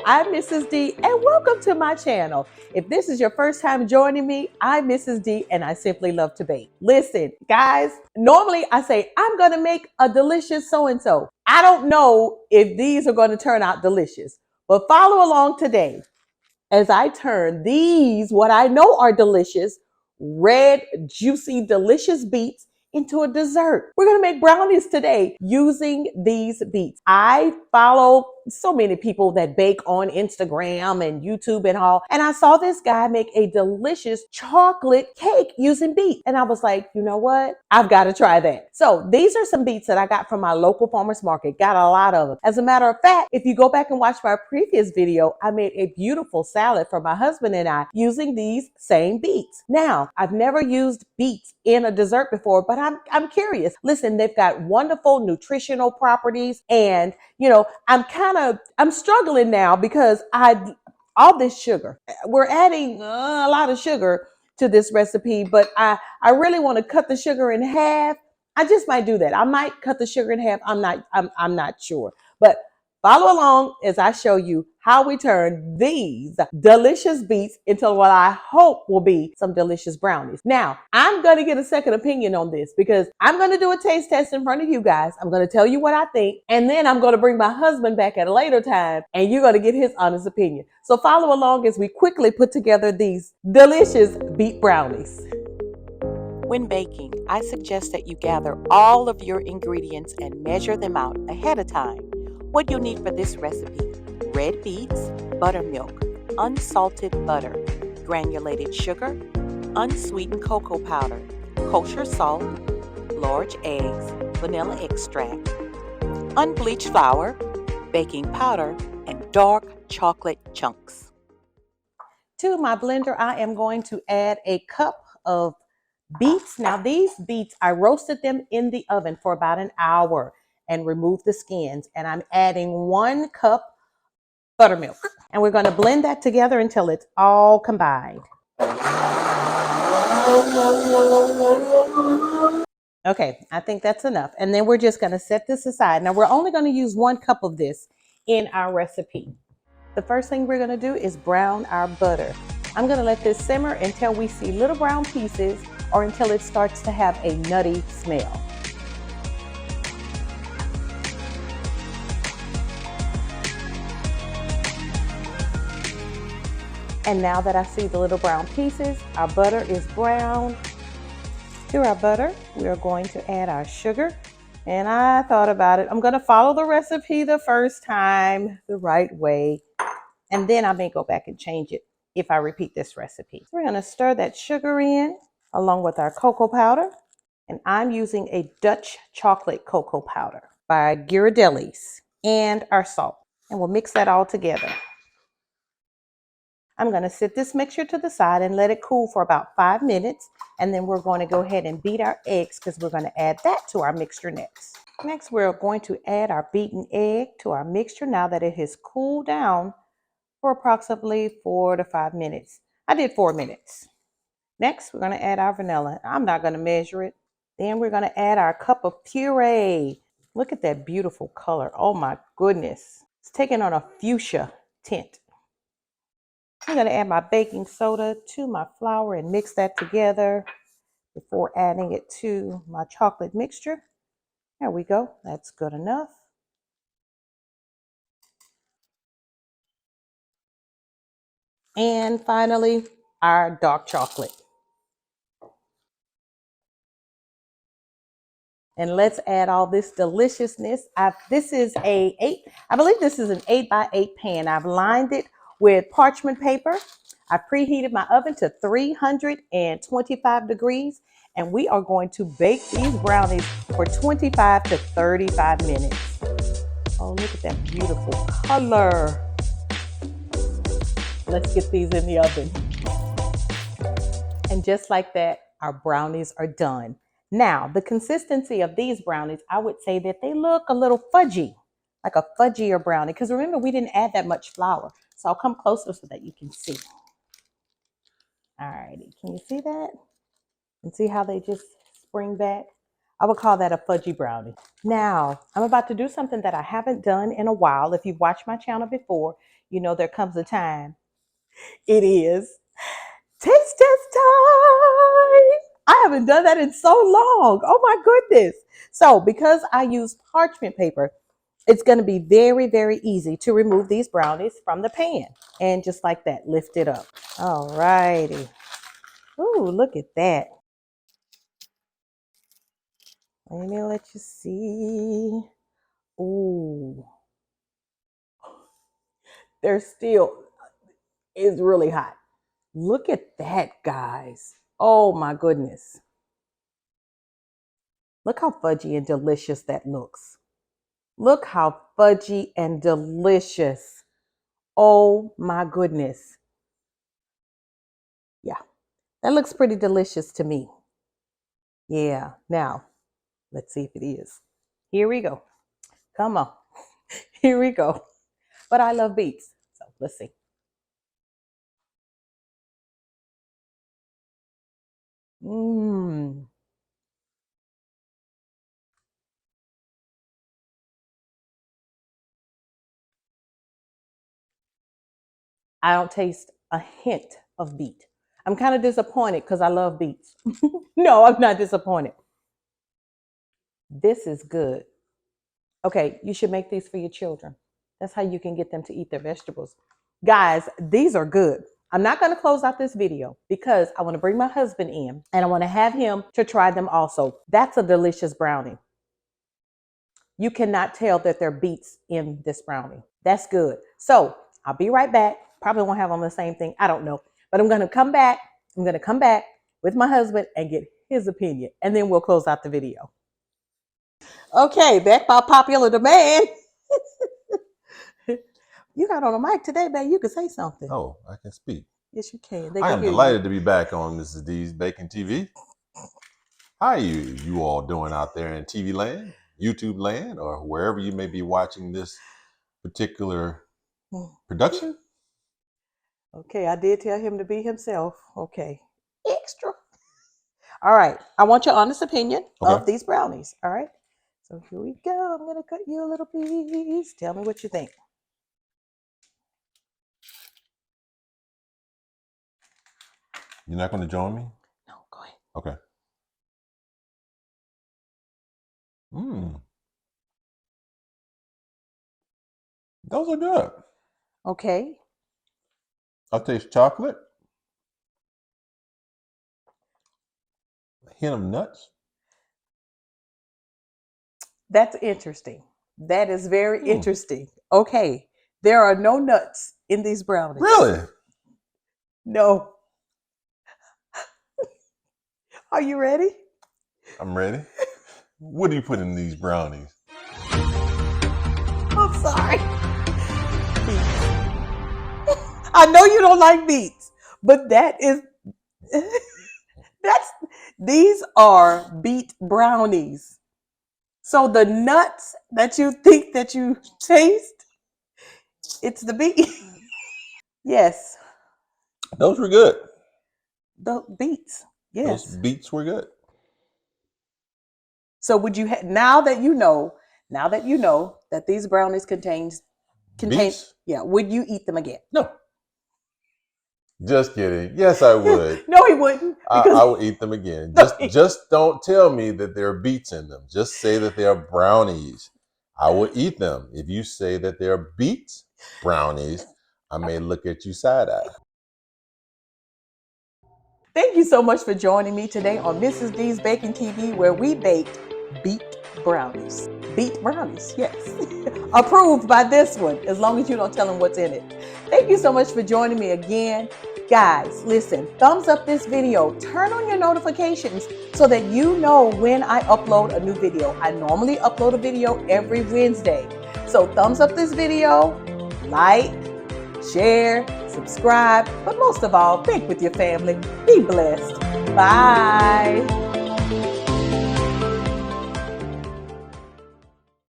I'm Mrs. D and welcome to my channel. If this is your first time joining me, I'm Mrs. D and I simply love to bake. Listen, guys, normally I say I'm going to make a delicious so-and-so. I don't know if these are going to turn out delicious, but follow along today as I turn these, what I know are delicious, red, juicy, delicious beets into a dessert. We're going to make brownies today using these beets. I follow so many people that bake on Instagram and YouTube and all. And I saw this guy make a delicious chocolate cake using beets. And I was like, you know what? I've got to try that. So these are some beets that I got from my local farmer's market. Got a lot of them. As a matter of fact, if you go back and watch my previous video, I made a beautiful salad for my husband and I using these same beets. Now, I've never used beets in a dessert before, but I'm curious. Listen, they've got wonderful nutritional properties, and you know, I'm struggling now because all this sugar. We're adding a lot of sugar to this recipe, but I really want to cut the sugar in half. I just might do that. I might cut the sugar in half. I'm not sure. But follow along as I show you how we turn these delicious beets into what I hope will be some delicious brownies. Now, I'm going to get a second opinion on this because I'm going to do a taste test in front of you guys. I'm going to tell you what I think, and then I'm going to bring my husband back at a later time, and you're going to get his honest opinion. So follow along as we quickly put together these delicious beet brownies. When baking, I suggest that you gather all of your ingredients and measure them out ahead of time. What you'll need for this recipe: red beets, buttermilk, unsalted butter, granulated sugar, unsweetened cocoa powder, kosher salt, large eggs, vanilla extract, unbleached flour, baking powder, and dark chocolate chunks. To my blender, I am going to add a cup of beets. Now these beets, I roasted them in the oven for about an hour and removed the skins. And I'm adding 1 cup buttermilk. And we're going to blend that together until it's all combined. Okay, I think that's enough. And then we're just going to set this aside. Now we're only going to use 1 cup of this in our recipe. The first thing we're going to do is brown our butter. I'm going to let this simmer until we see little brown pieces or until it starts to have a nutty smell. And now that I see the little brown pieces, our butter is brown. To our butter, we are going to add our sugar. And I thought about it. I'm going to follow the recipe the first time the right way. And then I may go back and change it if I repeat this recipe. So we're going to stir that sugar in along with our cocoa powder. And I'm using a Dutch chocolate cocoa powder by Ghirardelli's, and our salt. And we'll mix that all together. I'm going to set this mixture to the side and let it cool for about 5 minutes. And then we're going to go ahead and beat our eggs because we're going to add that to our mixture next. Next, we're going to add our beaten egg to our mixture now that it has cooled down for approximately 4 to 5 minutes. I did 4 minutes. Next, we're going to add our vanilla. I'm not going to measure it. Then we're going to add our cup of puree. Look at that beautiful color. Oh my goodness. It's taking on a fuchsia tint. I'm going to add my baking soda to my flour and mix that together before adding it to my chocolate mixture. There we go. That's good enough. And finally, our dark chocolate. And let's add all this deliciousness. This is I believe this is an 8x8 pan. I've lined it with parchment paper. I preheated my oven to 325 degrees, and we are going to bake these brownies for 25 to 35 minutes. Oh, look at that beautiful color. Let's get these in the oven. And just like that, our brownies are done. Now, the consistency of these brownies, I would say that they look a little fudgy, like a fudgier brownie. Because remember, we didn't add that much flour. So I'll come closer so that you can see. All righty, can you see that? And see how they just spring back? I would call that a fudgy brownie. Now, I'm about to do something that I haven't done in a while. If you've watched my channel before, you know there comes a time. It is taste test time. I haven't done that in so long. Oh my goodness. So because I use parchment paper, it's going to be very, very easy to remove these brownies from the pan. And just like that, lift it up. All righty. Ooh, look at that. Let me let you see. Ooh. They're still, it's really hot. Look at that, guys. Oh my goodness. Look how fudgy and delicious that looks. Look how fudgy and delicious. Oh my goodness. Yeah, that looks pretty delicious to me. Yeah, now let's see if it is. Here we go. Come on. Here we go. But I love beets. So let's see. Mmm. I don't taste a hint of beet. I'm kind of disappointed because I love beets. No, I'm not disappointed. This is good. Okay, you should make these for your children. That's how you can get them to eat their vegetables. Guys, these are good. I'm not going to close out this video because I want to bring my husband in and I want to have him to try them also. That's a delicious brownie. You cannot tell that there are beets in this brownie. That's good. So I'll be right back. Probably won't have on the same thing. I don't know. But I'm going to come back. I'm going to come back with my husband and get his opinion. And then we'll close out the video. Okay, back by popular demand. You got on a mic today, man. You can say something. Oh, I can speak. Yes, you can. I am delighted to be back on Mrs. D's Baking TV. How are you all doing out there in TV land, YouTube land, or wherever you may be watching this particular production? Okay, I did tell him to be himself. Okay. Extra. All right. I want your honest opinion of these brownies. All right. So here we go. I'm going to cut you a little piece. Tell me what you think. You're not going to join me? No, go ahead. Okay. Mmm. Those are good. Okay. I taste chocolate. A hint of nuts. That's interesting. That is very interesting. Okay. There are no nuts in these brownies. Really? No. Are you ready? I'm ready. What do you put in these brownies? I'm sorry. Beets. I know you don't like beets, but these are beet brownies. So the nuts that you think that you taste, it's the beet. Yes. Those were good. The beets. Yes. Those beets were good. So would you now that you know that these brownies contain Beets? Yeah, would you eat them again? No. Just kidding. Yes, I would. No, he wouldn't. I will eat them again. Just don't tell me that there are beets in them. Just say that they are brownies. I will eat them. If you say that they are beets brownies, I may look at you side-eye. Thank you so much for joining me today on Mrs. D's Baking TV, where we baked beet brownies. Beet brownies, yes. Approved by this one, as long as you don't tell them what's in it. Thank you so much for joining me again. Guys, listen, thumbs up this video, turn on your notifications so that you know when I upload a new video. I normally upload a video every Wednesday. So thumbs up this video, like, share, subscribe, but most of all, bake with your family. Be blessed. Bye.